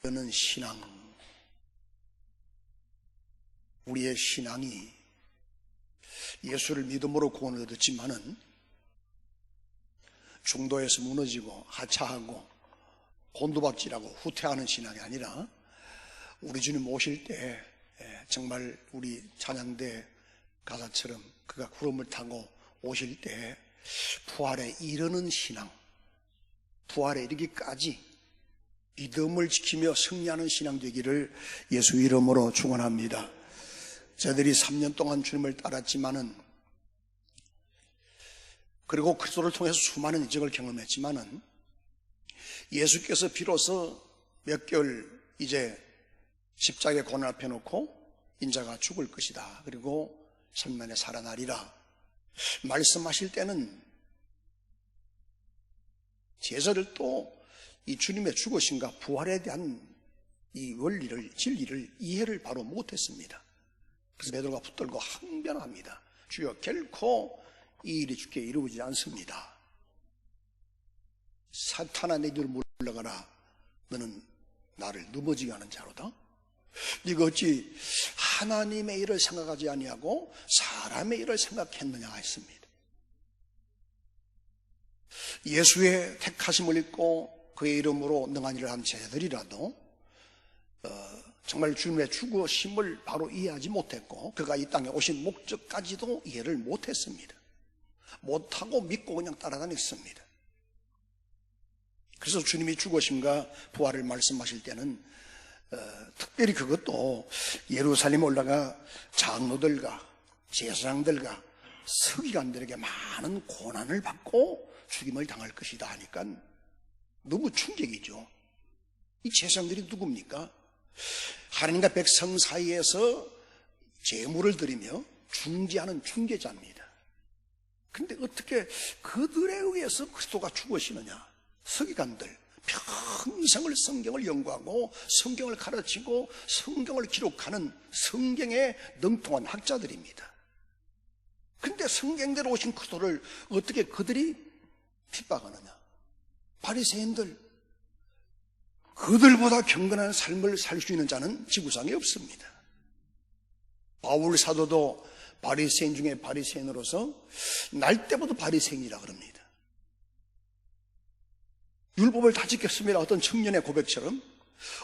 이르는 신앙, 우리의 신앙이 예수를 믿음으로 구원을 얻었지만은 중도에서 무너지고 하차하고 곤두박질하고 후퇴하는 신앙이 아니라 우리 주님 오실 때 정말 우리 찬양대 가사처럼 그가 구름을 타고 오실 때 부활에 이르는 신앙, 부활에 이르기까지 믿음을 지키며 승리하는 신앙 되기를 예수 이름으로 축원합니다. 저희들이 3년 동안 주님을 따랐지만은, 그리고 그리스도를 통해서 수많은 이적을 경험했지만은, 예수께서 비로소 몇 개월 이제 십자가의 고난 앞에 놓고 인자가 죽을 것이다, 그리고 3년 만에 살아나리라 말씀하실 때는 제자를 또 이 주님의 죽으심과 부활에 대한 이 원리를, 진리를 이해를 바로 못했습니다. 그래서 베드로가 붙들고 항변합니다. 주여, 결코 이 일이 주께 이루어지지 않습니다. 사탄아, 내 뒤로 물러가라. 너는 나를 넘어지게 하는 자로다. 네가 어찌 하나님의 일을 생각하지 아니하고 사람의 일을 생각했느냐 했습니다. 예수의 택하심을 입고 그의 이름으로 능한 일을 한 제자들이라도 정말 주님의 죽으심을 바로 이해하지 못했고, 그가 이 땅에 오신 목적까지도 이해를 못했습니다. 못하고 믿고 그냥 따라다녔습니다. 그래서 주님이 죽으심과 부활을 말씀하실 때는 특별히 그것도 예루살렘에 올라가 장로들과 제사장들과 서기관들에게 많은 고난을 받고 죽임을 당할 것이다 하니까 너무 충격이죠. 이 제사장들이 누굽니까? 하나님과 백성 사이에서 제물을 드리며 중재하는 중재자입니다. 근데 어떻게 그들에 의해서 그리스도가 죽으시느냐? 서기관들, 평생을 성경을 연구하고 성경을 가르치고 성경을 기록하는 성경에 능통한 학자들입니다. 근데 성경대로 오신 그리스도를 어떻게 그들이 핍박하느냐? 바리새인들, 그들보다 경건한 삶을 살 수 있는 자는 지구상에 없습니다. 바울 사도도 바리새인 중에 바리새인으로서 날 때부터 바리새인이라 그럽니다. 율법을 다 지켰습니다. 어떤 청년의 고백처럼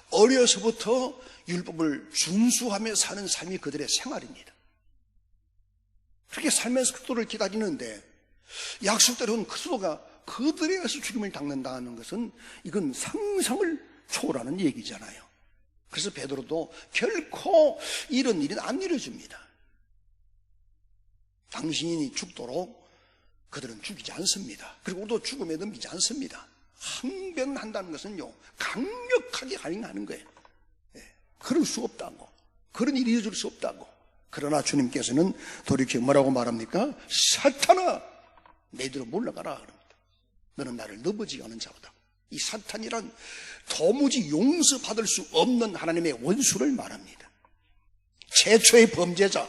어려서부터 율법을 준수하며 사는 삶이 그들의 생활입니다. 그렇게 살면서 그리스도를 기다리는데 약속대로 온 그리스도가 그들에 의해서 죽임을 당한다는 것은 이건 상상을 초월하는 얘기잖아요. 그래서 베드로도 결코 이런 일은 안 이루어집니다. 당신이 죽도록 그들은 죽이지 않습니다. 그리고 우리도 죽음에 넘기지 않습니다. 항변한다는 것은요, 강력하게 가능하는 거예요. 그럴 수 없다고, 그런 일이 이루어질 수 없다고. 그러나 주님께서는 돌이켜 뭐라고 말합니까? 사탄아, 내 뒤로 물러가라 그럽니다. 너는 나를 넘어지게 하는 자로다. 이 사탄이란 도무지 용서받을 수 없는 하나님의 원수를 말합니다. 최초의 범죄자,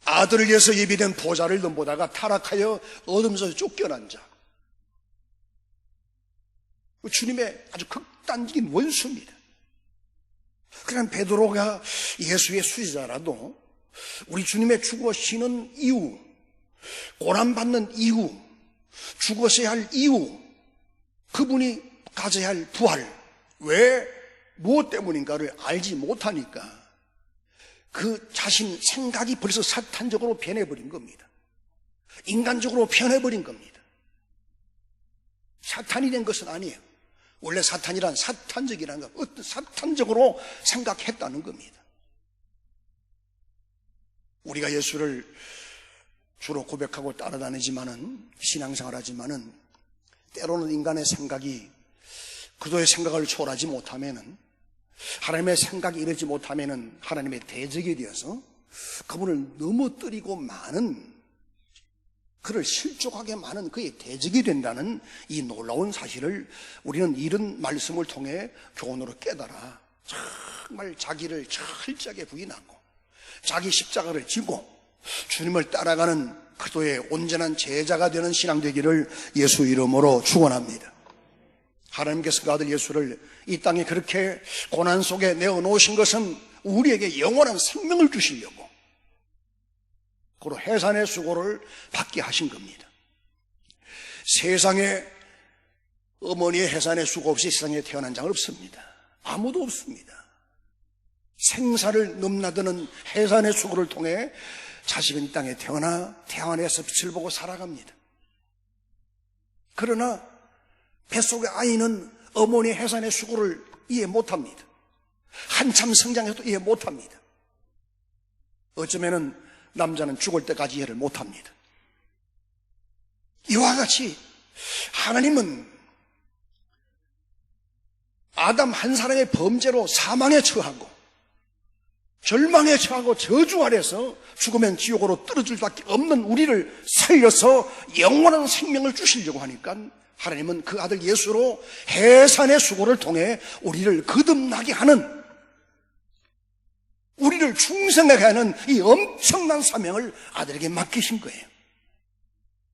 아들을 위해서 예비된 보좌를 넘보다가 타락하여 어둠 속에 쫓겨난 자, 주님의 아주 극단적인 원수입니다. 그러나 베드로가 예수의 수제자라도 우리 주님의 죽으시는 이유, 고난받는 이유, 죽으셔야 할 이유, 그분이 가져야 할 부활, 왜, 무엇 때문인가를 알지 못하니까 그 자신 생각이 벌써 사탄적으로 변해버린 겁니다. 인간적으로 변해버린 겁니다. 사탄이 된 것은 아니에요. 원래 사탄이란 사탄적이라는 것, 어떤 사탄적으로 생각했다는 겁니다. 우리가 예수를 주로 고백하고 따라다니지만은, 신앙생활 하지만은, 때로는 인간의 생각이 그도의 생각을 초월하지 못하면은, 하나님의 생각이 이르지 못하면은 하나님의 대적이 되어서 그분을 넘어뜨리고 많은, 그를 실족하게 많은 그의 대적이 된다는 이 놀라운 사실을 우리는 이런 말씀을 통해 교훈으로 깨달아 정말 자기를 철저하게 부인하고 자기 십자가를 지고 주님을 따라가는 그리스도의 온전한 제자가 되는 신앙 되기를 예수 이름으로 축원합니다. 하나님께서 그 아들 예수를 이 땅에 그렇게 고난 속에 내어놓으신 것은 우리에게 영원한 생명을 주시려고, 그로 해산의 수고를 받게 하신 겁니다. 세상에 어머니의 해산의 수고 없이 세상에 태어난 자는 없습니다. 아무도 없습니다. 생사를 넘나드는 해산의 수고를 통해 자식은 이 땅에 태어나 태안에서 빛을 보고 살아갑니다. 그러나 뱃속의 아이는 어머니의 해산의 수고를 이해 못합니다. 한참 성장해도 이해 못합니다. 어쩌면은 남자는 죽을 때까지 이해를 못합니다. 이와 같이 하나님은 아담 한 사람의 범죄로 사망에 처하고 절망에 처하고 저주 아래서 죽으면 지옥으로 떨어질 수밖에 없는 우리를 살려서 영원한 생명을 주시려고 하니까 하나님은 그 아들 예수로 해산의 수고를 통해 우리를 거듭나게 하는, 우리를 충성하게 하는 이 엄청난 사명을 아들에게 맡기신 거예요.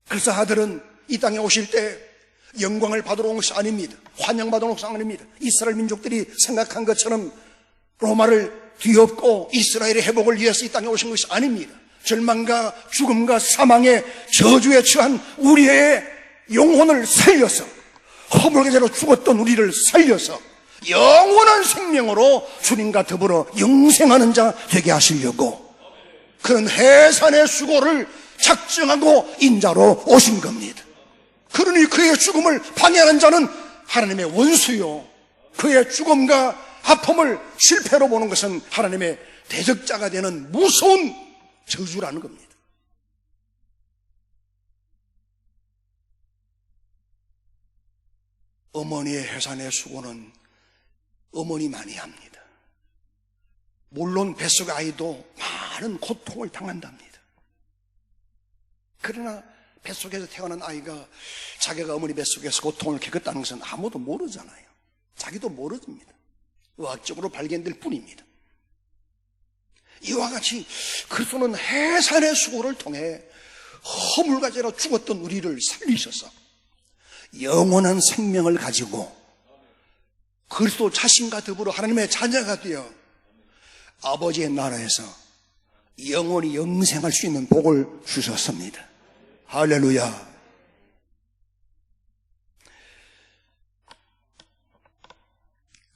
그래서 아들은 이 땅에 오실 때 영광을 받으러 온 것이 아닙니다. 환영받으러 온 것이 아닙니다. 이스라엘 민족들이 생각한 것처럼 로마를 뒤엎고 이스라엘의 회복을 위해서 이 땅에 오신 것이 아닙니다. 절망과 죽음과 사망의 저주에 처한 우리의 영혼을 살려서, 허물게제로 죽었던 우리를 살려서 영원한 생명으로 주님과 더불어 영생하는 자 되게 하시려고 그런 해산의 수고를 작정하고 인자로 오신 겁니다. 그러니 그의 죽음을 방해하는 자는 하나님의 원수요, 그의 죽음과 아픔을 실패로 보는 것은 하나님의 대적자가 되는 무서운 저주라는 겁니다. 어머니의 해산의 수고는 어머니만이 합니다. 물론 뱃속의 아이도 많은 고통을 당한답니다. 그러나 뱃속에서 태어난 아이가 자기가 어머니 뱃속에서 고통을 겪었다는 것은 아무도 모르잖아요. 자기도 모릅니다. 의학적으로 발견될 뿐입니다. 이와 같이 그리스도는 해산의 수고를 통해 허물과제로 죽었던 우리를 살리셔서 영원한 생명을 가지고 그리스도 자신과 더불어 하나님의 자녀가 되어 아버지의 나라에서 영원히 영생할 수 있는 복을 주셨습니다. 할렐루야.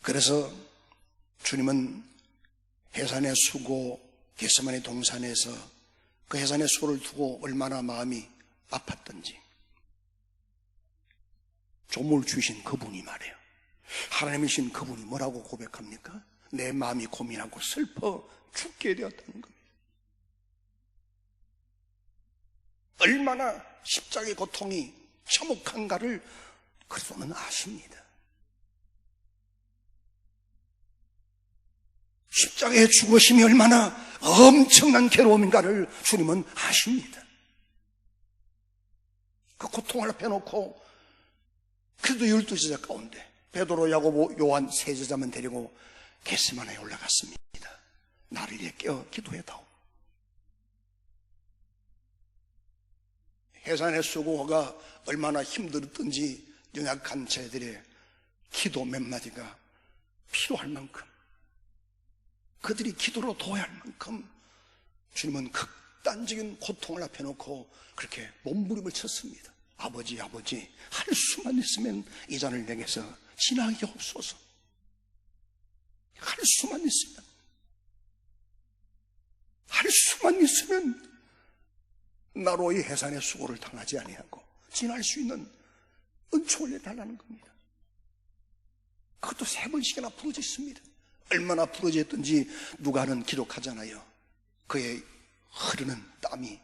그래서 주님은 해산의 수고, 겟세마네 동산에서 그 해산의 수고를 두고 얼마나 마음이 아팠던지 조물 주신 그분이 말해요. 하나님이신 그분이 뭐라고 고백합니까? 내 마음이 고민하고 슬퍼 죽게 되었다는 겁니다. 얼마나 십자가의 고통이 참혹한가를 그리스도는 아십니다. 십자가의 죽으심이 얼마나 엄청난 괴로움인가를 주님은 아십니다. 그 고통을 앞에 놓고 그래도 12제자 가운데 베드로, 야고보, 요한 세 제자만 데리고 겟세마네에 올라갔습니다. 나를 위해 깨어 기도해다오. 해산의 수고가 얼마나 힘들었던지 연약한 제들의 기도 몇 마디가 필요할 만큼, 그들이 기도로 도와야 할 만큼 주님은 극단적인 고통을 앞에 놓고 그렇게 몸부림을 쳤습니다. 아버지, 아버지, 할 수만 있으면 이 잔을 내게서 지나게 없소서. 할 수만 있으면, 할 수만 있으면 나로 이 해산의 수고를 당하지 아니하고 지날 수 있는 은총을 내달라는 겁니다. 그것도 3번씩이나 부러졌습니다. 얼마나 부러졌던지 누가는 기록하잖아요. 그의 흐르는 땀이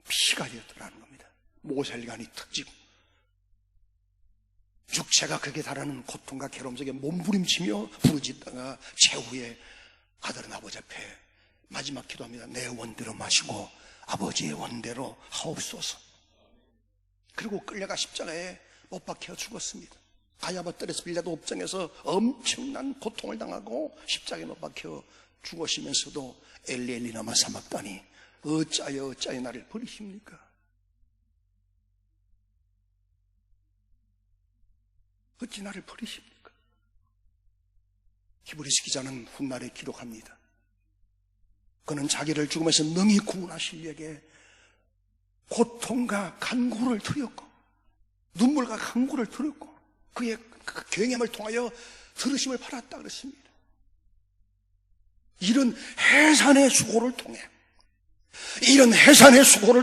피가 되었더라는 겁니다. 모세혈관이 턱 찌고 육체가 극에 달하는 고통과 괴로움 속에 몸부림치며 부르짖다가 최후에 아들은 아버지 앞에 마지막 기도합니다. 내 원대로 마시고 아버지의 원대로 하옵소서. 그리고 끌려가 십자가에 못 박혀 죽었습니다. 가야바뜰에서 빌라도 옥정에서 엄청난 고통을 당하고 십자가에 못 박혀 죽으시면서도 엘리 엘리 라마 사막다니 어찌하여 나를 버리십니까? 어찌 나를 버리십니까? 히브리서 기자는 훗날에 기록합니다. 그는 자기를 죽음에서 능히 구원하실 이에게 고통과 간구를 드렸고 눈물과 간구를 드렸고 그의 그 경험을 통하여 들으심을 받았다 그랬습니다. 이런 해산의 수고를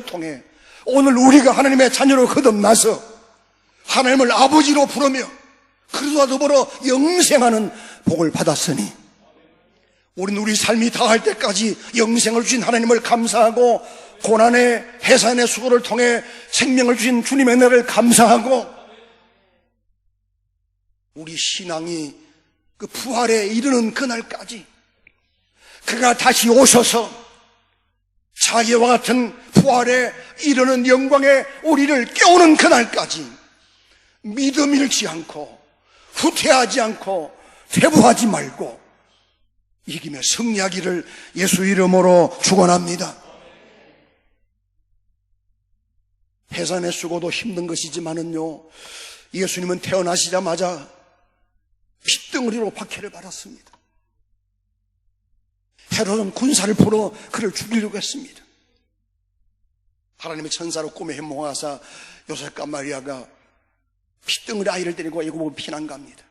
통해 오늘 우리가 하나님의 자녀로 거듭나서 하나님을 아버지로 부르며 그리스도와 더불어 영생하는 복을 받았으니 우리는 우리 삶이 다할 때까지 영생을 주신 하나님을 감사하고 고난의 해산의 수고를 통해 생명을 주신 주님의 은혜를 감사하고 우리 신앙이 그 부활에 이르는 그날까지 그가 다시 오셔서 자기와 같은 부활에 이르는 영광에 우리를 깨우는 그날까지 믿음 잃지 않고 후퇴하지 않고 퇴보하지 말고 이기며 승리하기를 예수 이름으로 축원합니다. 해산의 수고도 힘든 것이지만은요, 예수님은 태어나시자마자 핏덩어리로 박해를 받았습니다. 헤롯은 군사를 풀어 그를 죽이려고 했습니다. 하나님의 천사로 꿈에 현몽하사 요셉과 마리아가 핏덩어리 아이를 데리고 애굽으로 피난 갑니다.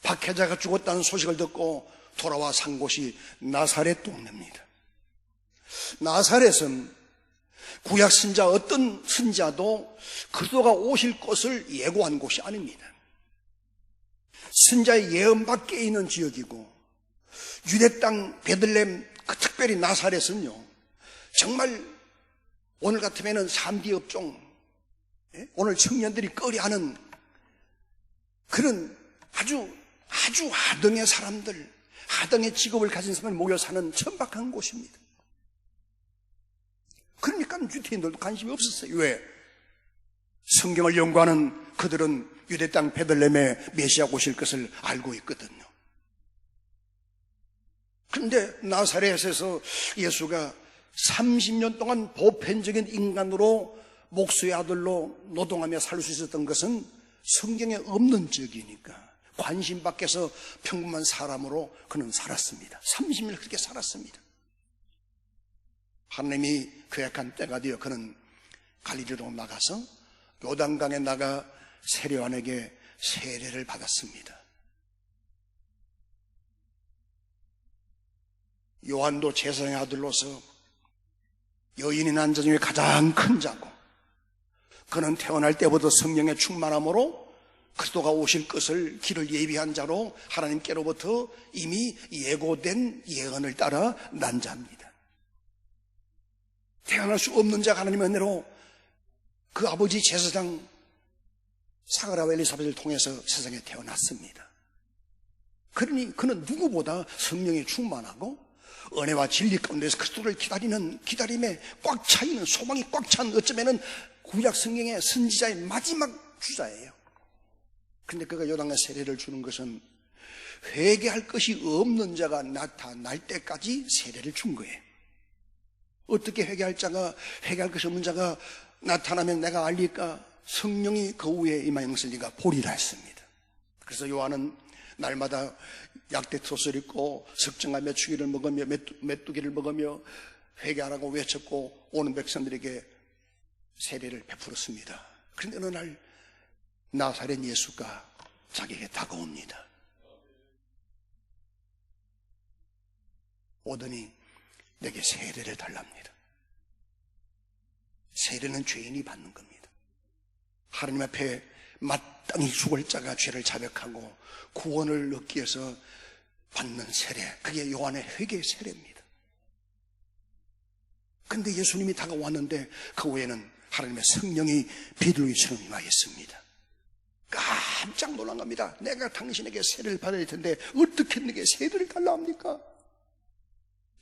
박해자가 죽었다는 소식을 듣고 돌아와 산 곳이 나사렛 동네입니다. 나사렛은 구약 선자 어떤 선자도 그리스도가 오실 것을 예고한 곳이 아닙니다. 선자의 예언 밖에 있는 지역이고 유대 땅 베들레헴 그 특별히 나사렛은요 정말 오늘 같으면은 3D 업종 오늘 청년들이 꺼려하는 그런 아주 하등의 사람들, 하등의 직업을 가진 사람을 모여 사는 천박한 곳입니다. 그러니까 유대인들도 관심이 없었어요. 왜? 성경을 연구하는 그들은 유대 땅 베들레헴에 메시아가 오실 것을 알고 있거든요. 그런데 나사렛에서 예수가 30년 동안 보편적인 인간으로 목수의 아들로 노동하며 살 수 있었던 것은 성경에 없는 지역이니까 관심 밖에서 평범한 사람으로 그는 살았습니다. 30년 그렇게 살았습니다. 하나님이 계획한 때가 되어 그는 갈릴리로 나가서 요단강에 나가 세례요한에게 세례를 받았습니다. 요한도 제사장의 아들로서 여인이 난 자 중에 가장 큰 자고 그는 태어날 때부터 성령의 충만함으로 그리스도가 오실 것을 길을 예비한 자로 하나님께로부터 이미 예고된 예언을 따라 난 자입니다. 태어날 수 없는 자가 하나님의 은혜로 그 아버지 제사장 사가랴와 엘리사벳을 통해서 세상에 태어났습니다. 그러니 그는 누구보다 성령이 충만하고 은혜와 진리 가운데서 그리스도를 기다리는 기다림에 꽉 차있는 소망이 꽉 찬 어쩌면은 구약 성경의 선지자의 마지막 주자예요. 그런데 그가 요단강에 세례를 주는 것은 회개할 것이 없는 자가 나타날 때까지 세례를 준 거예요. 어떻게 회개할 것이 없는 자가 나타나면 내가 알릴까? 성령이 그 후에 임하였을 네가 보리라 했습니다. 그래서 요한은 날마다 약대텄을 입고 석정과 메추기를 먹으며 메뚜기를 먹으며 회개하라고 외쳤고 오는 백성들에게 세례를 베풀었습니다. 그런데 어느 날 나사렛 예수가 자기에게 다가옵니다. 오더니 내게 세례를 달랍니다. 세례는 죄인이 받는 겁니다. 하나님 앞에 마땅히 죽을 자가 죄를 자백하고 구원을 얻기 위해서 받는 세례, 그게 요한의 회개 세례입니다. 그런데 예수님이 다가왔는데 그 후에는 하나님의 성령이 비둘기처럼 임하였습니다. 깜짝 놀란 겁니다. 내가 당신에게 세례를 받아야 텐데 어떻게 내게 세례를 달라 합니까?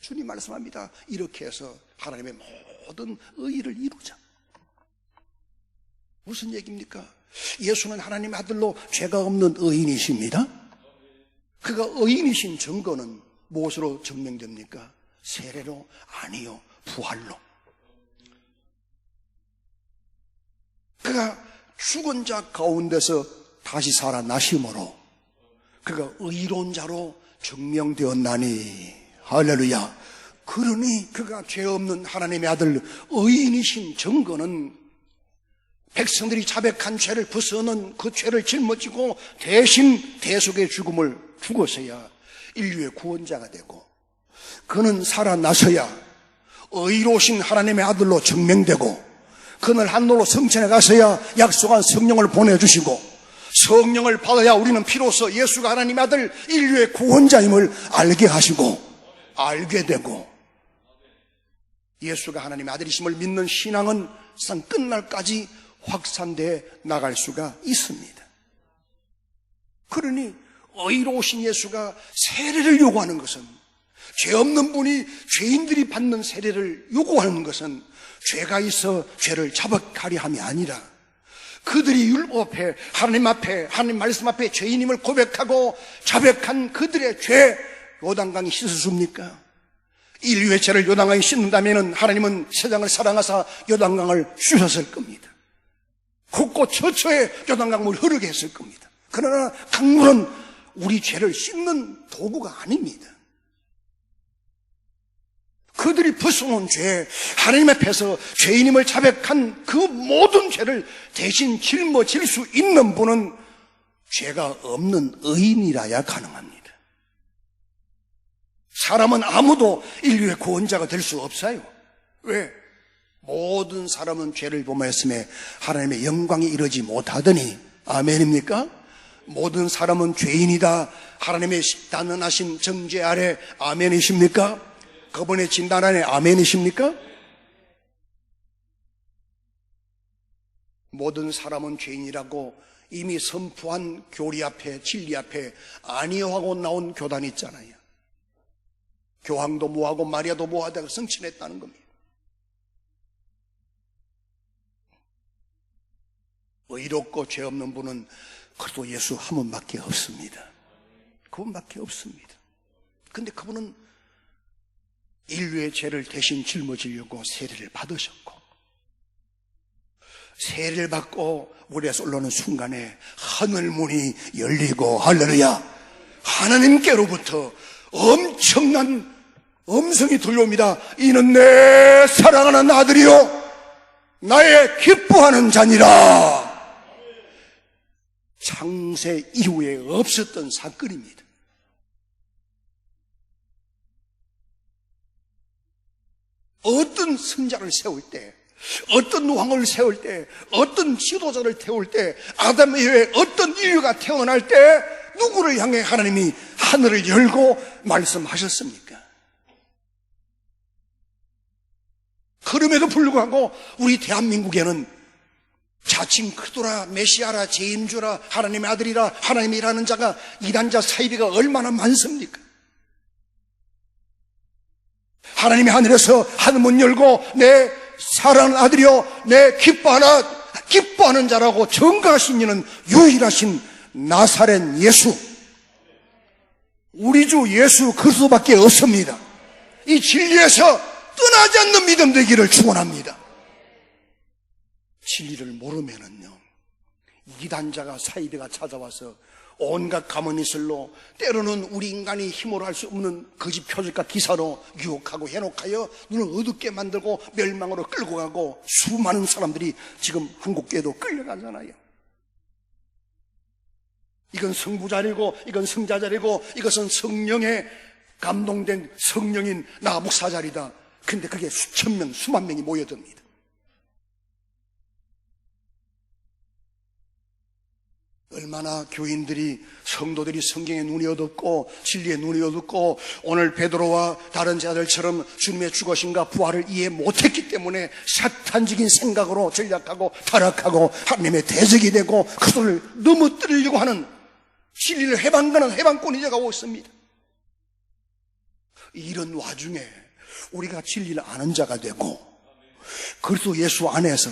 주님 말씀합니다. 이렇게 해서 하나님의 모든 의의를 이루자. 무슨 얘기입니까? 예수는 하나님의 아들로 죄가 없는 의인이십니다. 그가 의인이신 증거는 무엇으로 증명됩니까? 세례로? 아니요, 부활로. 그가 죽은 자 가운데서 다시 살아나심으로 그가 의로운 자로 증명되었나니. 할렐루야. 그러니 그가 죄 없는 하나님의 아들 의인이신 증거는 백성들이 자백한 죄를 벗어는 그 죄를 짊어지고 대신 대속의 죽음을 죽어서야 인류의 구원자가 되고, 그는 살아나서야 의로우신 하나님의 아들로 증명되고, 그는 하늘로 성천에 가서야 약속한 성령을 보내주시고, 성령을 받아야 우리는 비로소 예수가 하나님의 아들 인류의 구원자임을 알게 하시고 알게 되고, 예수가 하나님의 아들이심을 믿는 신앙은 상 끝날까지 확산되어 나갈 수가 있습니다. 그러니 의로우신 예수가 세례를 요구하는 것은, 죄 없는 분이 죄인들이 받는 세례를 요구하는 것은 죄가 있어 죄를 자백하려 함이 아니라, 그들이 율법 앞에, 하나님 앞에, 하나님 말씀 앞에 죄인임을 고백하고 자백한 그들의 죄 요단강이 씻어줍니까? 인류의 죄를 요단강이 씻는다면 하나님은 세상을 사랑하사 요단강을 쑤셨을 겁니다. 곳곳 처처에 요단강물을 흐르게 했을 겁니다. 그러나 강물은 우리 죄를 씻는 도구가 아닙니다. 그들이 벗어놓은 죄, 하나님 앞에서 죄인임을 자백한 그 모든 죄를 대신 짊어질 수 있는 분은 죄가 없는 의인이라야 가능합니다. 사람은 아무도 인류의 구원자가 될 수 없어요. 왜? 모든 사람은 죄를 범하였음에 하나님의 영광에 이르지 못하더니. 아멘입니까? 모든 사람은 죄인이다. 하나님의 단언하신 정죄 아래 아멘이십니까? 그분의 진단 안에 아멘이십니까? 모든 사람은 죄인이라고 이미 선포한 교리 앞에, 진리 앞에 아니요 하고 나온 교단이 있잖아요. 교황도 뭐하고 마리아도 뭐하다가 성취했다는 겁니다. 의롭고 죄 없는 분은 그리스도 예수 한 분밖에 없습니다. 그분밖에 없습니다. 근데 그분은 인류의 죄를 대신 짊어지려고 세례를 받으셨고, 세례를 받고 물에서 올라오는 순간에 하늘문이 열리고, 할렐루야, 하나님께로부터 엄청난 음성이 들려옵니다. 이는 내 사랑하는 아들이요 나의 기뻐하는 자니라. 창세 이후에 없었던 사건입니다. 어떤 승자를 세울 때, 어떤 왕을 세울 때, 어떤 지도자를 태울 때, 아담 이후에 어떤 인류가 태어날 때 누구를 향해 하나님이 하늘을 열고 말씀하셨습니까? 그럼에도 불구하고 우리 대한민국에는 자칭 그리스도라, 메시아라, 제임주라, 하나님의 아들이라, 하나님이라는 자가, 이단자 사이비가 얼마나 많습니까? 하나님이 하늘에서 하늘문 열고 내 사랑하는 아들이요 내 기뻐하는 자라고 증거하신 이는 유일하신 나사렛 예수, 우리 주 예수 그리스도밖에 없습니다. 이 진리에서 떠나지 않는 믿음 되기를 축원합니다. 진리를 모르면은요, 이단자가 사이비가 찾아와서 온갖 가문이슬로, 때로는 우리 인간이 힘으로 할 수 없는 거짓 표적과 기사로 유혹하고 해놓하여 눈을 어둡게 만들고 멸망으로 끌고 가고, 수많은 사람들이 지금 한국교회도 끌려가잖아요. 이건 성부 자리고, 이건 성자 자리고, 이것은 성령에 감동된 성령인 나 목사 자리다. 근데 그게 수천 명, 수만 명이 모여듭니다. 얼마나 교인들이, 성도들이 성경에 눈이 어둡고 진리에 눈이 어둡고 오늘 베드로와 다른 자들처럼 주님의 죽으심과 부활을 이해 못했기 때문에 사탄적인 생각으로 전략하고 타락하고 하나님의 대적이 되고 그들을 넘어뜨리려고 하는, 진리를 해방하는 해방꾼이 되어가고 있습니다. 이런 와중에 우리가 진리를 아는 자가 되고 그리스도 예수 안에서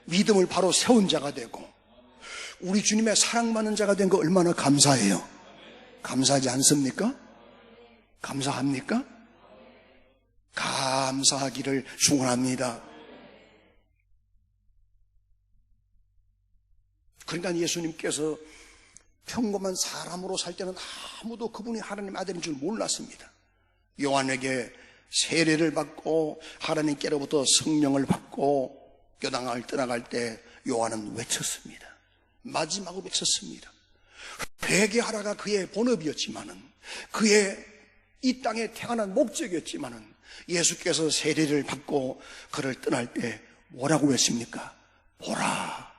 믿음을 바로 세운 자가 되고 우리 주님의 사랑받는 자가 된 거 얼마나 감사해요. 감사하지 않습니까? 감사합니까? 감사하기를 축원합니다. 그러니까 예수님께서 평범한 사람으로 살 때는 아무도 그분이 하나님의 아들인 줄 몰랐습니다. 요한에게 세례를 받고 하나님께로부터 성령을 받고 요단강을 떠나갈 때 요한은 외쳤습니다. 마지막으로 외쳤습니다. 회개하라가 그의 본업이었지만은, 그의 이 땅에 태어난 목적이었지만은, 예수께서 세례를 받고 그를 떠날 때 뭐라고 했습니까? 보라,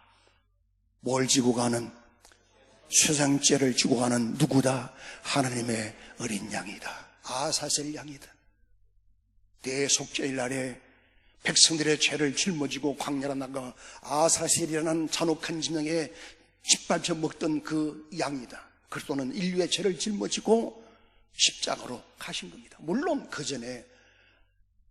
뭘 지고 가는? 세상죄를 지고 가는 누구다? 하나님의 어린 양이다. 아사셀 양이다. 대속죄일 날에 백성들의 죄를 짊어지고 광야로 나가 아사셀이라는 잔혹한 진영에 짓밟혀 먹던 그 양이다. 그리스도는 인류의 죄를 짊어지고 십자가로 가신 겁니다. 물론 그 전에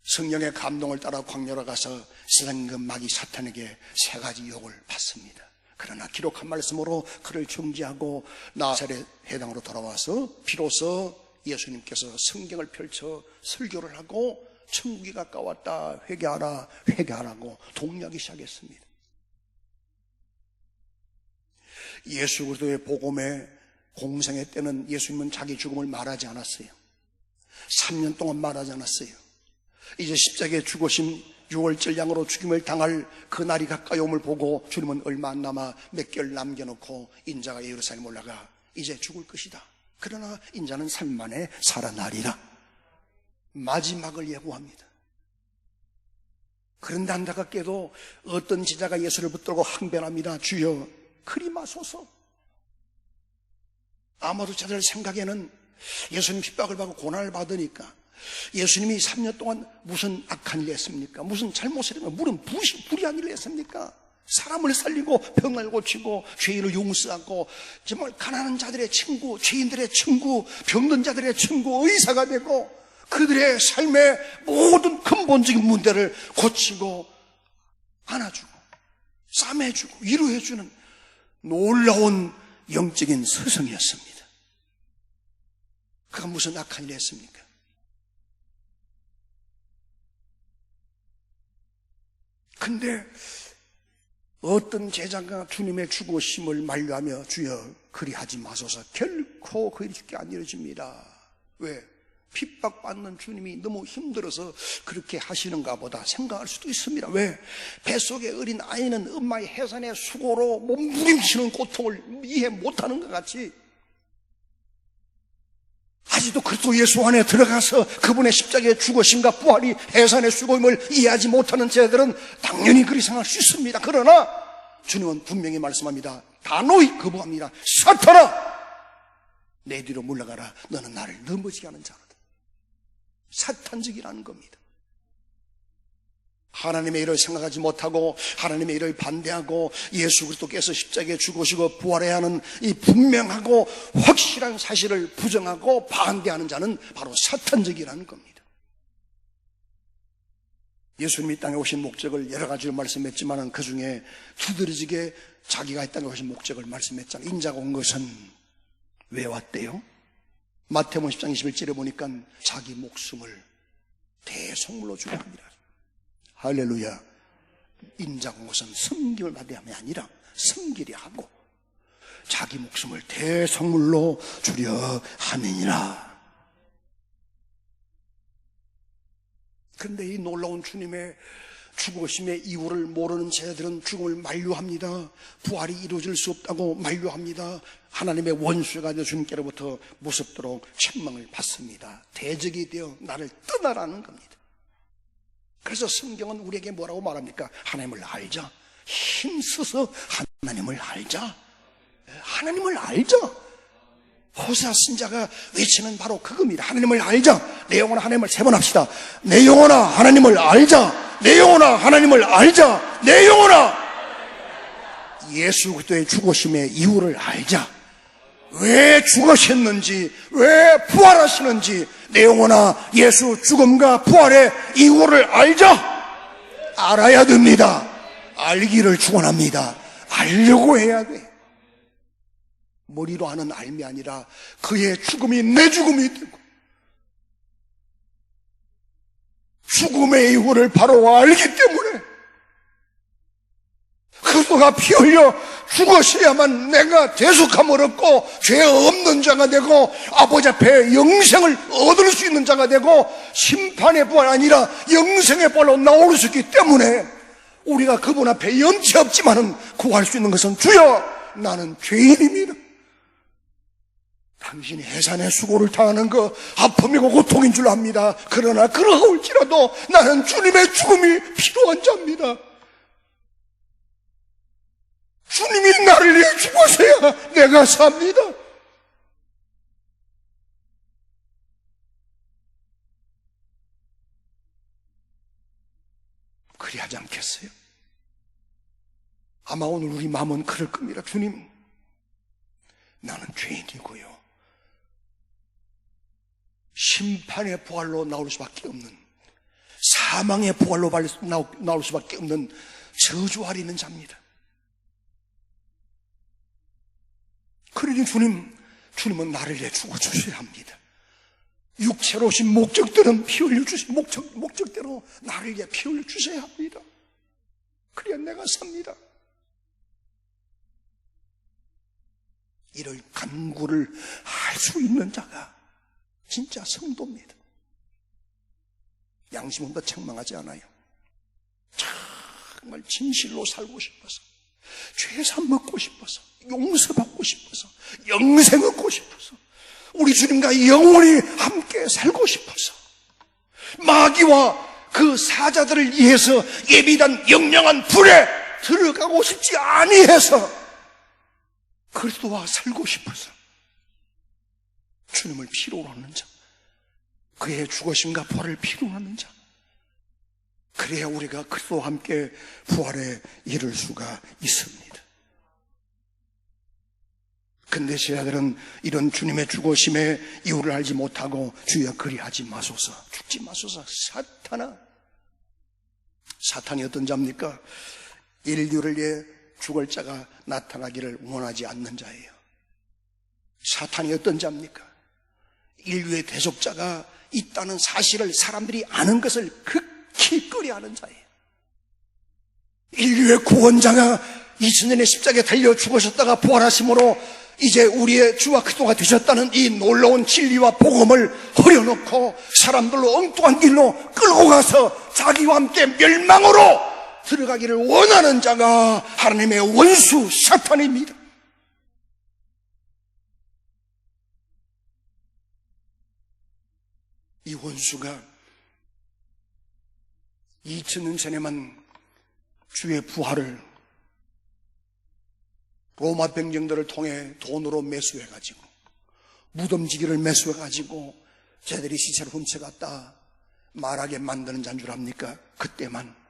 성령의 감동을 따라 광야로 가서 세상의 마귀 사탄에게 3가지 유혹을 받습니다. 그러나 기록한 말씀으로 그를 중지하고 나사렛 회당으로 돌아와서 비로소 예수님께서 성경을 펼쳐 설교를 하고 천국이 가까웠다, 회개하라, 회개하라고 독려하기 시작했습니다. 예수 그리스도의 복음의 공생애 때는 예수님은 자기 죽음을 말하지 않았어요. 3년 동안 말하지 않았어요. 이제 십자가에 죽으신 6월절 양으로 죽임을 당할 그 날이 가까이 옴을 보고 주님은 얼마 안 남아 몇 개월 남겨놓고 인자가 예루살렘 올라가 이제 죽을 것이다. 그러나 인자는 3일 만에 살아나리라. 마지막을 예고합니다. 그런데 안타깝게도 어떤 제자가 예수를 붙들고 항변합니다. 주여 그리 마소서. 아마도 저들 생각에는 예수님 핍박을 받고 고난을 받으니까 예수님이 3년 동안 무슨 악한 일 했습니까? 무슨 잘못을 했습니까? 무슨 불의한 일을 했습니까? 사람을 살리고 병을 고치고 죄인을 용서하고 정말 가난한 자들의 친구, 죄인들의 친구, 병든 자들의 친구, 의사가 되고 그들의 삶의 모든 근본적인 문제를 고치고 안아주고 싸매주고 위로해주는 놀라운 영적인 스승이었습니다. 그가 무슨 악한 일을 했습니까? 근데 어떤 제자가 주님의 죽으심을 만류하며 주여 그리하지 마소서. 결코 그리 죽게 안 이루어집니다. 왜? 핍박받는 주님이 너무 힘들어서 그렇게 하시는가 보다 생각할 수도 있습니다. 왜? 뱃속에 어린 아이는 엄마의 해산의 수고로 몸부림치는 고통을 이해 못하는 것 같이 아직도 그리스도 예수 안에 들어가서 그분의 십자가의 죽으심과 부활이 해산의 수고임을 이해하지 못하는 자들은 당연히 그리 생각할 수 있습니다. 그러나 주님은 분명히 말씀합니다. 단호히 거부합니다. 사탄아, 내 뒤로 물러가라. 너는 나를 넘어지게 하는 자로다. 사탄적이라는 겁니다. 하나님의 일을 생각하지 못하고 하나님의 일을 반대하고 예수 그리스도께서 십자가에 죽으시고 부활해야 하는 이 분명하고 확실한 사실을 부정하고 반대하는 자는 바로 사탄적이라는 겁니다. 예수님이 땅에 오신 목적을 여러 가지로 말씀했지만 그 중에 두드러지게 자기가 이 땅에 오신 목적을 말씀했잖아요. 인자가 온 것은 왜 왔대요? 마태복음 10장 21절에 보니까 자기 목숨을 대속물로 주려 합니다. 할렐루야. 인자가 온 것은 섬김을 받아야 함이 아니라 섬기려 하고 자기 목숨을 대속물로 주려 함이니라. 그런데 이 놀라운 주님의 죽으심의 이유를 모르는 제자들은 죽음을 만류합니다. 부활이 이루어질 수 없다고 만류합니다. 하나님의 원수가 되어 주님께로부터 무섭도록 책망을 받습니다. 대적이 되어 나를 떠나라는 겁니다. 그래서 성경은 우리에게 뭐라고 말합니까? 하나님을 알자. 힘써서 하나님을 알자. 하나님을 알자. 호세아 선지자가 외치는 바로 그겁니다. 하나님을 알자. 내 영혼아 하나님을 3번 합시다. 내 영혼아 하나님을 알자. 내 영혼아 하나님을 알자. 내 영혼아 예수 그리스도의 죽으심의 이유를 알자. 왜 죽으셨는지, 왜 부활하시는지 내 영혼아 예수 죽음과 부활의 이유를 알자. 알아야 됩니다. 알기를 축원합니다. 알려고 해야 돼. 머리로 하는 알미 아니라 그의 죽음이 내 죽음이 되고 죽음의 이유를 바로 알기 때문에 그 그리스도가 피 흘려 죽으셔야만 내가 대속함을 얻고 죄 없는 자가 되고 아버지 앞에 영생을 얻을 수 있는 자가 되고 심판의 부활 아니라 영생의 부활로 나올 수 있기 때문에 우리가 그분 앞에 염치 없지만은 구할 수 있는 것은 주여 나는 죄인입니다. 당신이 해산의 수고를 당하는 거 아픔이고 고통인 줄 압니다. 그러나 그러할지라도 나는 주님의 죽음이 필요한 자입니다. 주님이 나를 위해 죽으셔야 내가 삽니다. 그리하지 않겠어요? 아마 오늘 우리 마음은 그럴 겁니다. 주님, 나는 죄인이고요, 심판의 부활로 나올 수밖에 없는, 사망의 부활로 나올 수밖에 없는 저주 아래 있는 자입니다. 그러니 주님은 나를 위해 죽어주셔야 합니다. 육체로 오신 목적들은 피 흘려주신 목적대로 나를 위해 피 흘려주셔야 합니다. 그래야 내가 삽니다. 이럴 간구를 할 수 있는 자가 진짜 성도입니다. 양심은 더 책망하지 않아요. 정말 진실로 살고 싶어서, 죄사 먹고 싶어서, 용서받고 싶어서, 영생 얻고 싶어서, 우리 주님과 영원히 함께 살고 싶어서, 마귀와 그 사자들을 위해서 예비단 영영한 불에 들어가고 싶지 아니해서 그리스도와 살고 싶어서 주님을 필요로 하는 자, 그의 죽으심과 부활을 필요로 하는 자, 그래야 우리가 그리스도와 함께 부활에 이를 수가 있습니다. 근데 제자들은 이런 주님의 죽으심의 이유를 알지 못하고 주여 그리하지 마소서, 죽지 마소서. 사탄이 어떤 자입니까? 인류를 위해 죽을 자가 나타나기를 원하지 않는 자예요. 사탄이 어떤 자입니까? 인류의 대속자가 있다는 사실을 사람들이 아는 것을 극히 꺼려하는 자예요. 인류의 구원자가 2000년의 십자가에 달려 죽으셨다가 부활하심으로 이제 우리의 주와 그리스도가 되셨다는 이 놀라운 진리와 복음을 허려놓고 사람들로 엉뚱한 길로 끌고 가서 자기와 함께 멸망으로 들어가기를 원하는 자가 하나님의 원수 사탄입니다. 이 원수가 2000년 전에만 주의 부활을 로마 병정들을 통해 돈으로 매수해가지고, 무덤지기를 매수해가지고 쟤들이 시체를 훔쳐갔다 말하게 만드는 자인 줄 압니까? 그때만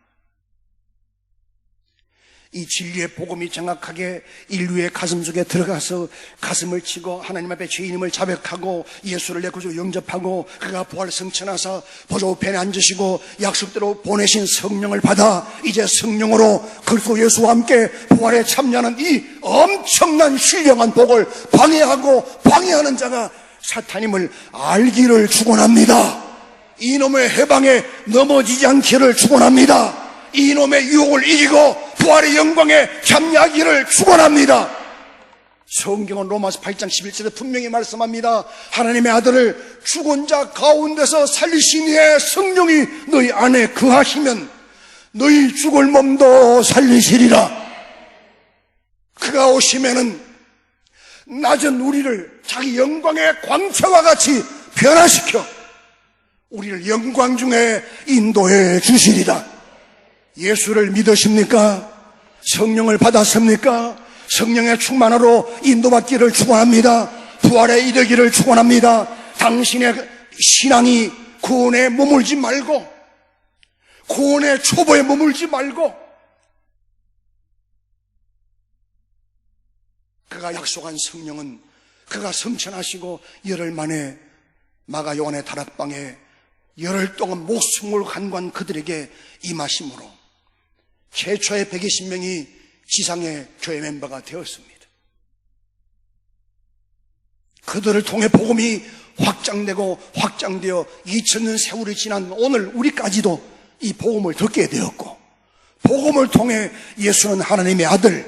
이 진리의 복음이 정확하게 인류의 가슴 속에 들어가서 가슴을 치고 하나님 앞에 죄인임을 자백하고 예수를 내 구주로 영접하고 그가 부활 성천하사 보좌우편에 앉으시고 약속대로 보내신 성령을 받아 이제 성령으로 그리스도 예수와 함께 부활에 참여하는 이 엄청난 신령한 복을 방해하는 자가 사탄임을 알기를 축원합니다. 이놈의 해방에 넘어지지 않기를 축원합니다. 이놈의 유혹을 이기고 부활의 영광에 참여하기를 축원합니다. 성경은 로마서 8장 11절에 분명히 말씀합니다. 하나님의 아들을 죽은 자 가운데서 살리신 이의 성령이 너희 안에 거하시면 너희 죽을 몸도 살리시리라. 그가 오시면은 낮은 우리를 자기 영광의 광채와 같이 변화시켜 우리를 영광 중에 인도해 주시리라. 예수를 믿으십니까? 성령을 받았습니까? 성령의 충만으로 인도받기를 축원합니다. 부활에 이르기를 축원합니다. 당신의 신앙이 구원에 머물지 말고, 구원의 초보에 머물지 말고, 그가 약속한 성령은 그가 성천하시고 열흘 만에 마가 요한의 다락방에 열흘 동안 목숨을 간구한 그들에게 임하심으로 최초의 120명이 지상의 교회 멤버가 되었습니다. 그들을 통해 복음이 확장되고 확장되어 2000년 세월이 지난 오늘 우리까지도 이 복음을 듣게 되었고, 복음을 통해 예수는 하나님의 아들,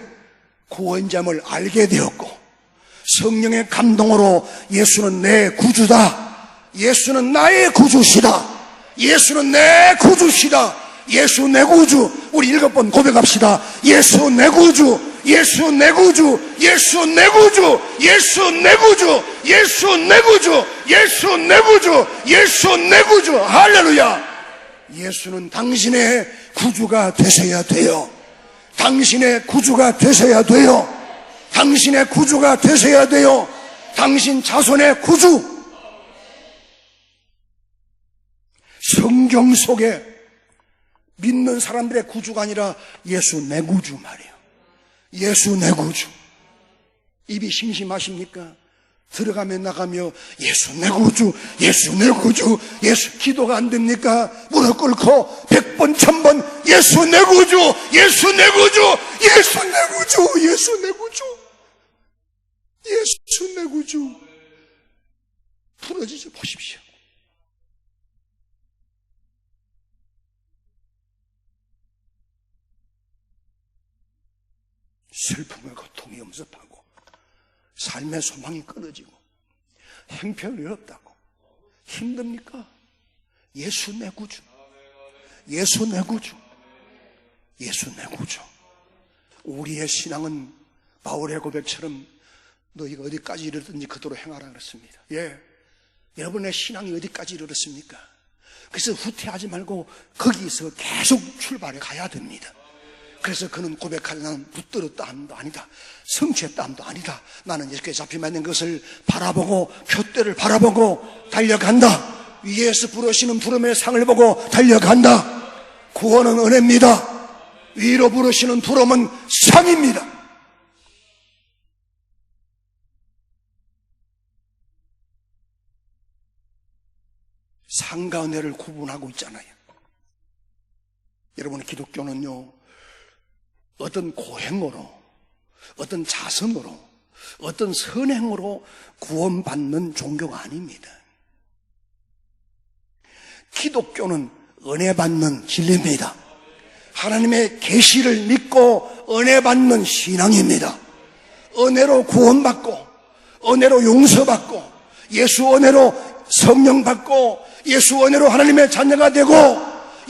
구원자임을 알게 되었고, 성령의 감동으로 예수는 내 구주다, 예수는 나의 구주시다, 예수는 내 구주시다, 예수 내 구주. 우리 7번 고백합시다. 예수 내 구주, 예수 내 구주, 예수 내 구주, 예수 내 구주, 예수 내 구주, 예수 내 구주, 예수 내 구주. 할렐루야. 예수는 당신의 구주가 되셔야 돼요. 당신의 구주가 되셔야 돼요. 당신의 구주가 되셔야 돼요. 당신 자손의 구주. 성경 속에 믿는 사람들의 구주가 아니라 예수 내 구주 말이에요. 예수 내 구주. 입이 심심하십니까? 들어가며 나가며 예수 내 구주, 예수 내 구주, 예수. 기도가 안 됩니까? 무릎 꿇고 100번 1000번 예수 내 구주, 예수 내 구주, 예수 내 구주, 예수 내 구주, 예수 내 구주. 부러지지 보십시오. 슬픔과 고통이 엄습하고 삶의 소망이 끊어지고 형편이 어렵다고 힘듭니까? 예수 내 구주, 예수 내 구주, 예수 내 구주. 우리의 신앙은 바울의 고백처럼 너희가 어디까지 이르든지 그대로 행하라 그랬습니다. 예, 여러분의 신앙이 어디까지 이르렀습니까? 그래서 후퇴하지 말고 거기서 계속 출발해 가야 됩니다. 그래서 그는 고백하는 나는 붙들었다 함도 아니다, 성취했다 함도 아니다. 나는 예수께 잡히면 있는 것을 바라보고 표대를 바라보고 달려간다. 위에서 부르시는 부름의 상을 보고 달려간다. 구원은 은혜입니다. 위로 부르시는 부름은 상입니다. 상과 은혜를 구분하고 있잖아요. 여러분, 기독교는요, 어떤 고행으로, 어떤 자선으로, 어떤 선행으로 구원받는 종교가 아닙니다. 기독교는 은혜 받는 진리입니다. 하나님의 계시를 믿고 은혜 받는 신앙입니다. 은혜로 구원받고, 은혜로 용서받고, 예수 은혜로 성령 받고, 예수 은혜로 하나님의 자녀가 되고,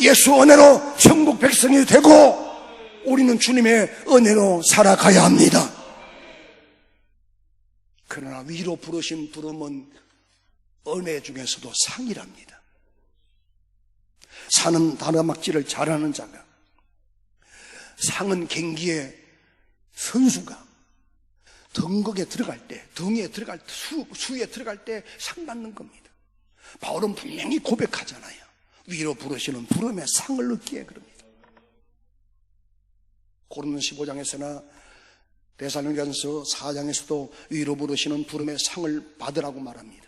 예수 은혜로 천국 백성이 되고, 우리는 주님의 은혜로 살아가야 합니다. 그러나 위로 부르신 부름은 은혜 중에서도 상이랍니다. 산은 다람막질을 잘하는 자가, 상은 경기의 선수가 덩극에 들어갈 때, 덩이에 들어갈 때, 수에 들어갈 때 상 받는 겁니다. 바울은 분명히 고백하잖아요. 위로 부르시는 부름의 상을 얻기에 그럽니다. 고린도 15장에서나 데살로니가전서 4장에서도 위로 부르시는 부름의 상을 받으라고 말합니다.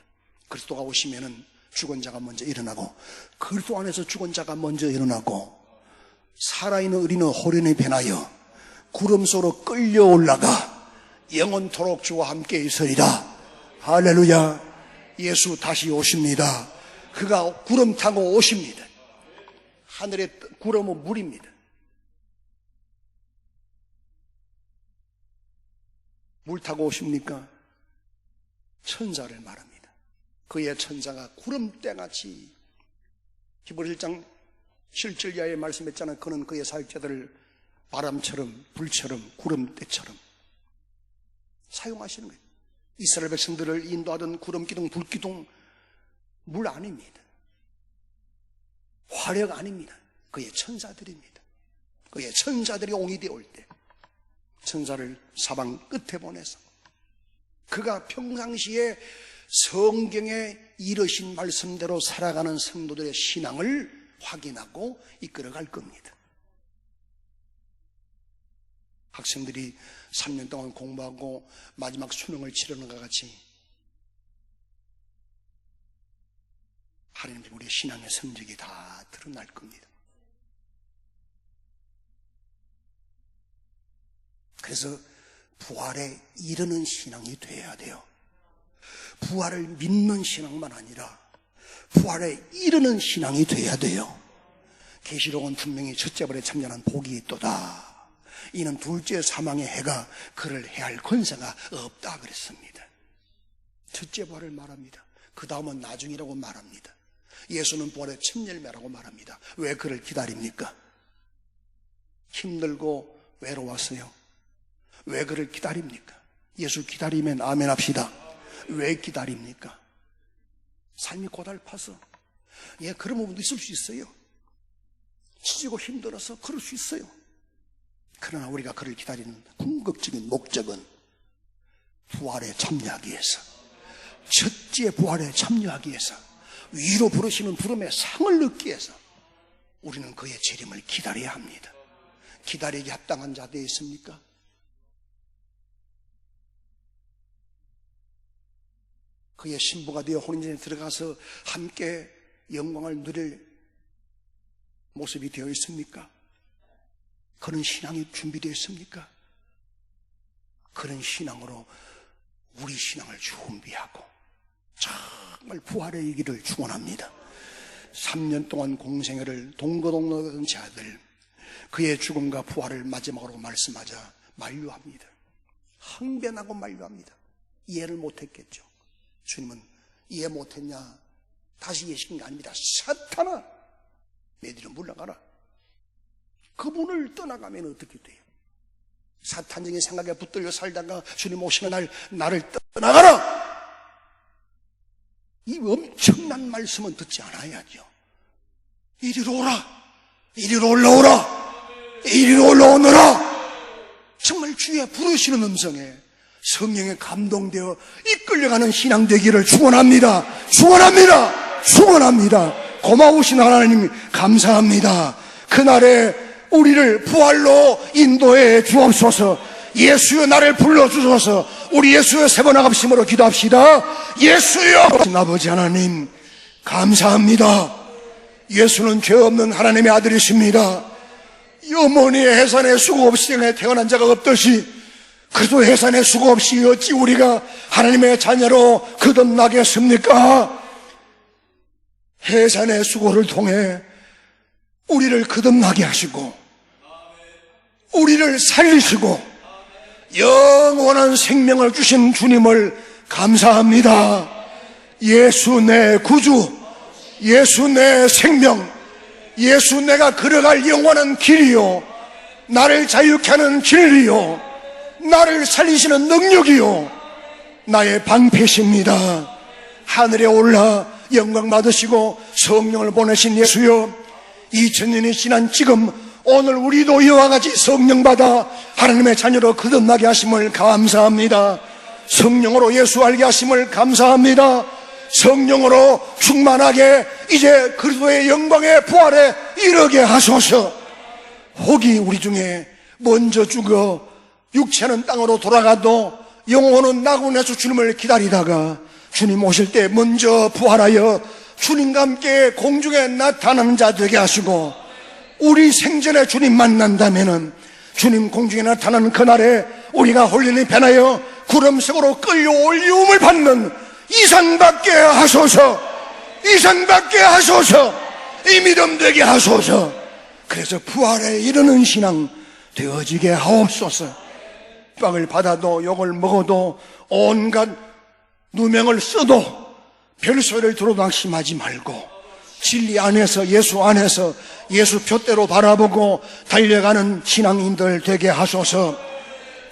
그리스도가 오시면은 죽은 자가 먼저 일어나고, 그리스도 안에서 죽은 자가 먼저 일어나고, 살아있는 우리는 호련히 변하여 구름 속으로 끌려 올라가 영원토록 주와 함께 있으리라. 할렐루야. 예수 다시 오십니다. 그가 구름 타고 오십니다. 하늘의 구름은 물입니다. 물 타고 오십니까? 천사를 말합니다. 그의 천사가 구름대같이, 히브리 1장 7절 이하에 말씀했잖아요. 그는 그의 사역자들을 바람처럼 불처럼 구름대처럼 사용하시는 거예요. 이스라엘 백성들을 인도하던 구름기둥, 불기둥, 물 아닙니다. 화력 아닙니다. 그의 천사들입니다. 그의 천사들이 옹이 되어 올 때 천사를 사방 끝에 보내서 그가 평상시에 성경에 이르신 말씀대로 살아가는 성도들의 신앙을 확인하고 이끌어갈 겁니다. 학생들이 3년 동안 공부하고 마지막 수능을 치르는 것 같이 하나님께 우리의 신앙의 성적이 다 드러날 겁니다. 그래서 부활에 이르는 신앙이 돼야 돼요. 부활을 믿는 신앙만 아니라 부활에 이르는 신앙이 돼야 돼요. 계시록은 분명히 첫째 벌에 참여한 복이 있도다. 이는 둘째 사망의 해가 그를 해할 권세가 없다 그랬습니다. 첫째 부활을 말합니다. 그 다음은 나중이라고 말합니다. 예수는 부활의 첫 열매라고 말합니다. 왜 그를 기다립니까? 힘들고 외로웠어요. 왜 그를 기다립니까? 예수 기다리면 아멘 합시다. 왜 기다립니까? 삶이 고달파서. 예, 그런 부분도 있을 수 있어요. 지치고 힘들어서 그럴 수 있어요. 그러나 우리가 그를 기다리는 궁극적인 목적은 부활에 참여하기 위해서, 첫째 부활에 참여하기 위해서, 위로 부르시는 부름의 상을 얻기 위해서 우리는 그의 재림을 기다려야 합니다. 기다리기 합당한 자 되어 있습니까? 그의 신부가 되어 혼인전에 들어가서 함께 영광을 누릴 모습이 되어 있습니까? 그런 신앙이 준비되어 있습니까? 그런 신앙으로 우리 신앙을 준비하고 정말 부활의 이기를 축원합니다. 3년 동안 공생애를 동거동락한 자들, 그의 죽음과 부활을 마지막으로 말씀하자 만류합니다. 항변하고 만류합니다. 이해를 못했겠죠. 주님은 이해 못했냐? 다시 이해시킨 게 아닙니다. 사탄아, 너희들은 물러가라. 그분을 떠나가면 어떻게 돼요? 사탄적인 생각에 붙들려 살다가 주님 오시는 날 나를 떠나가라! 이 엄청난 말씀은 듣지 않아야죠. 이리로 오라, 이리로 올라오라, 이리로 올라오너라. 정말 주의 부르시는 음성에 성령에 감동되어 이끌려가는 신앙 되기를 축원합니다. 축원합니다. 축원합니다. 고마우신 하나님 감사합니다. 그날에 우리를 부활로 인도해 주옵소서. 예수여 나를 불러주소서. 우리 예수여 세 번 아갑심으로 기도합시다. 예수여. 아버지 하나님 감사합니다. 예수는 죄 없는 하나님의 아들이십니다. 어머니의 해산에 수고 없이 태어난 자가 없듯이 그래도 해산에 수고 없이 어찌 우리가 하나님의 자녀로 거듭나겠습니까? 해산의 수고를 통해 우리를 거듭나게 하시고 우리를 살리시고 영원한 생명을 주신 주님을 감사합니다. 예수 내 구주, 예수 내 생명, 예수 내가 걸어갈 영원한 길이요, 나를 자유케 하는 진리요, 나를 살리시는 능력이요, 나의 방패십니다. 하늘에 올라 영광 받으시고 성령을 보내신 예수여, 2000년이 지난 지금 오늘 우리도 이와 같이 성령 받아 하나님의 자녀로 거듭나게 하심을 감사합니다. 성령으로 예수 알게 하심을 감사합니다. 성령으로 충만하게 이제 그리스도의 영광의 부활에 이르게 하소서. 혹이 우리 중에 먼저 죽어 육체는 땅으로 돌아가도 영혼은 나군에서 주님을 기다리다가 주님 오실 때 먼저 부활하여 주님과 함께 공중에 나타나는 자 되게 하시고, 우리 생전에 주님 만난다면은 주님 공중에 나타나는 그날에 우리가 홀린이 변하여 구름색으로 끌려올리움을 받는 이상받게 하소서. 이상받게 하소서. 이 믿음 되게 하소서. 그래서 부활에 이르는 신앙 되어지게 하옵소서. 빵을 받아도 욕을 먹어도 온갖 누명을 써도 별소리를 들어도 방심하지 말고 진리 안에서 예수 안에서 예수 표대로 바라보고 달려가는 신앙인들 되게 하소서.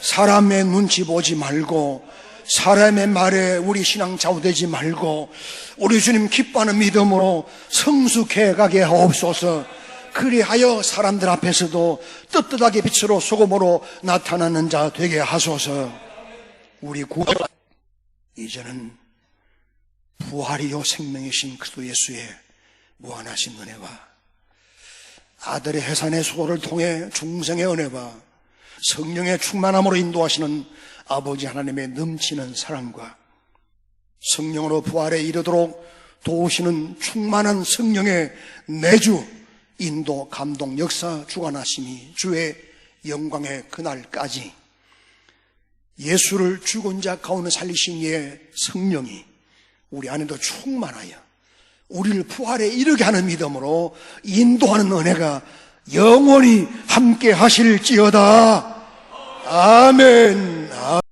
사람의 눈치 보지 말고 사람의 말에 우리 신앙 좌우되지 말고 우리 주님 기뻐하는 믿음으로 성숙해 가게 하옵소서. 그리하여 사람들 앞에서도 떳떳하게 빛으로 소금으로 나타나는 자 되게 하소서. 우리 구원 이제는 부활이요 생명이신 그리스도 예수의 무한하신 은혜와 아들의 해산의 수고를 통해 중생의 은혜와 성령의 충만함으로 인도하시는 아버지 하나님의 넘치는 사랑과 성령으로 부활에 이르도록 도우시는 충만한 성령의 내주, 인도, 감동, 역사, 주관하심이 주의 영광의 그날까지 예수를 죽은 자 가운데 살리신 이의 성령이 우리 안에도 충만하여 우리를 부활에 이르게 하는 믿음으로 인도하는 은혜가 영원히 함께 하실지어다. 아멘.